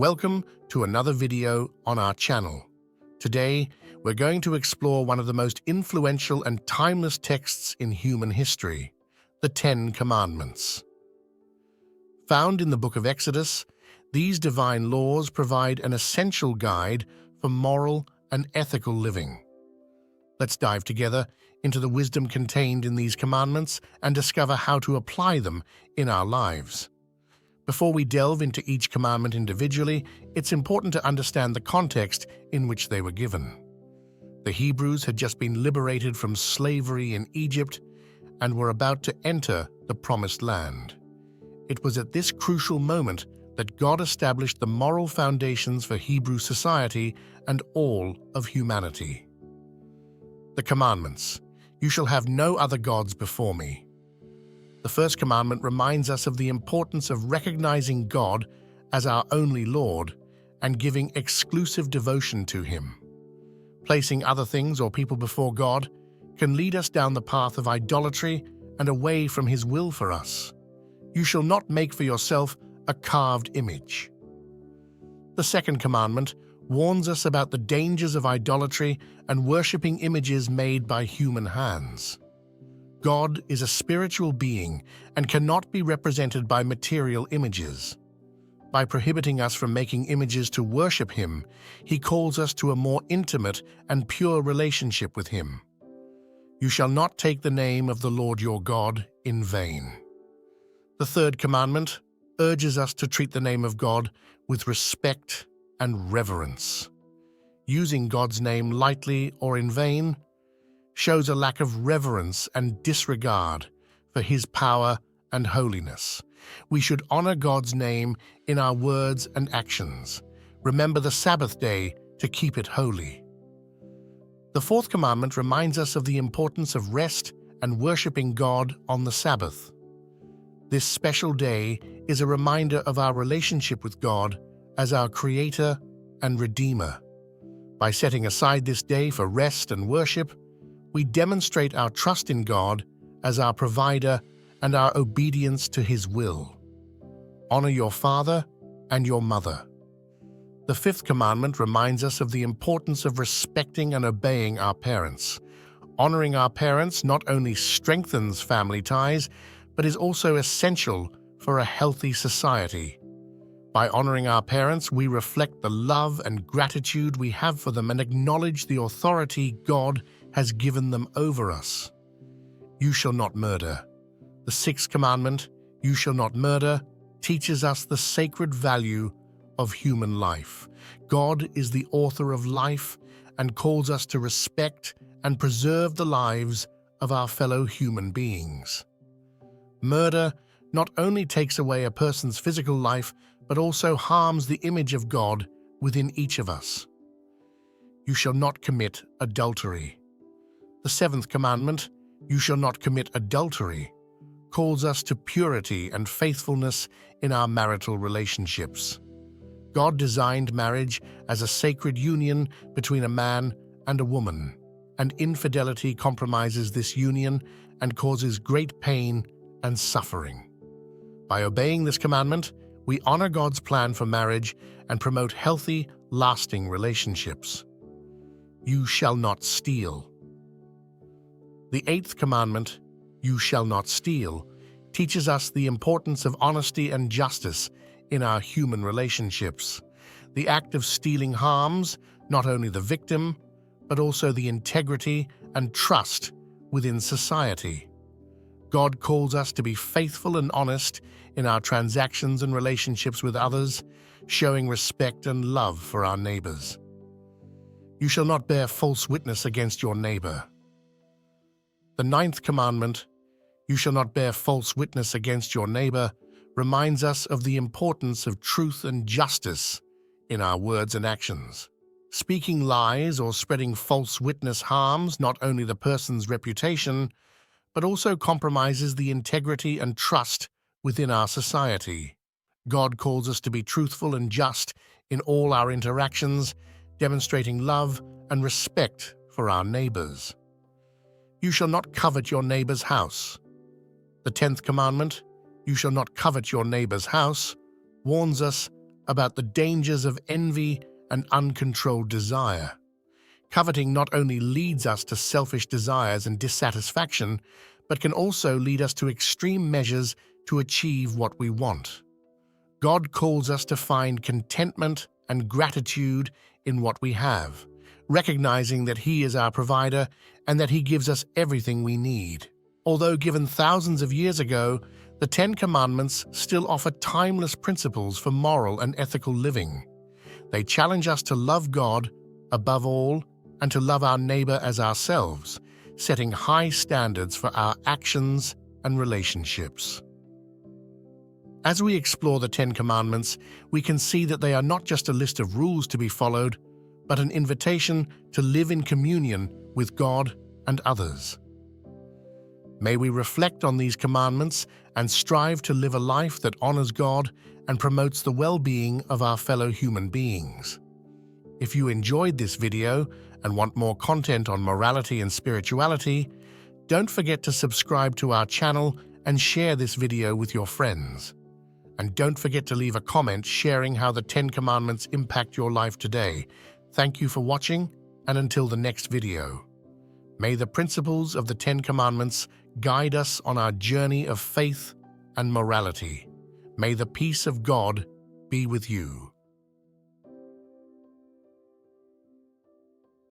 Welcome to another video on our channel. Today, we're going to explore one of the most influential and timeless texts in human history, the Ten Commandments. Found in the book of Exodus, these divine laws provide an essential guide for moral and ethical living. Let's dive together into the wisdom contained in these commandments and discover how to apply them in our lives. Before we delve into each commandment individually, it's important to understand the context in which they were given. The Hebrews had just been liberated from slavery in Egypt and were about to enter the Promised Land. It was at this crucial moment that God established the moral foundations for Hebrew society and all of humanity. The commandments: "You shall have no other gods before me." The first commandment reminds us of the importance of recognizing God as our only Lord and giving exclusive devotion to Him. Placing other things or people before God can lead us down the path of idolatry and away from His will for us. You shall not make for yourself a carved image. The second commandment warns us about the dangers of idolatry and worshipping images made by human hands. God is a spiritual being and cannot be represented by material images. By prohibiting us from making images to worship Him, He calls us to a more intimate and pure relationship with Him. You shall not take the name of the Lord your God in vain. The third commandment urges us to treat the name of God with respect and reverence. Using God's name lightly or in vain shows a lack of reverence and disregard for His power and holiness. We should honor God's name in our words and actions. Remember the Sabbath day to keep it holy. The fourth commandment reminds us of the importance of rest and worshiping God on the Sabbath. This special day is a reminder of our relationship with God as our Creator and Redeemer. By setting aside this day for rest and worship, we demonstrate our trust in God as our provider and our obedience to His will. Honor your father and your mother. The fifth commandment reminds us of the importance of respecting and obeying our parents. Honoring our parents not only strengthens family ties, but is also essential for a healthy society. By honoring our parents, we reflect the love and gratitude we have for them and acknowledge the authority God has given them over us. You shall not murder. The sixth commandment, "You shall not murder," teaches us the sacred value of human life. God is the author of life and calls us to respect and preserve the lives of our fellow human beings. Murder not only takes away a person's physical life, but also harms the image of God within each of us. You shall not commit adultery. The seventh commandment, "You shall not commit adultery," calls us to purity and faithfulness in our marital relationships. God designed marriage as a sacred union between a man and a woman, and infidelity compromises this union and causes great pain and suffering. By obeying this commandment, we honor God's plan for marriage and promote healthy, lasting relationships. You shall not steal. The eighth commandment, "You shall not steal," teaches us the importance of honesty and justice in our human relationships. The act of stealing harms not only the victim, but also the integrity and trust within society. God calls us to be faithful and honest in our transactions and relationships with others, showing respect and love for our neighbors. You shall not bear false witness against your neighbor. The ninth commandment, "You shall not bear false witness against your neighbor," reminds us of the importance of truth and justice in our words and actions. Speaking lies or spreading false witness harms not only the person's reputation, but also compromises the integrity and trust within our society. God calls us to be truthful and just in all our interactions, demonstrating love and respect for our neighbors. You shall not covet your neighbor's house. The 10th commandment, "You shall not covet your neighbor's house," warns us about the dangers of envy and uncontrolled desire. Coveting not only leads us to selfish desires and dissatisfaction, but can also lead us to extreme measures to achieve what we want. God calls us to find contentment and gratitude in what we have, recognizing that He is our provider and that He gives us everything we need. Although given thousands of years ago, the Ten Commandments still offer timeless principles for moral and ethical living. They challenge us to love God above all and to love our neighbor as ourselves, setting high standards for our actions and relationships. As we explore the Ten Commandments, we can see that they are not just a list of rules to be followed, but an invitation to live in communion with God and others. May we reflect on these commandments and strive to live a life that honors God and promotes the well-being of our fellow human beings. If you enjoyed this video and want more content on morality and spirituality, don't forget to subscribe to our channel and share this video with your friends. And don't forget to leave a comment sharing how the Ten Commandments impact your life today. Thank you for watching, and until the next video. May the principles of the Ten Commandments guide us on our journey of faith and morality. May the peace of God be with you.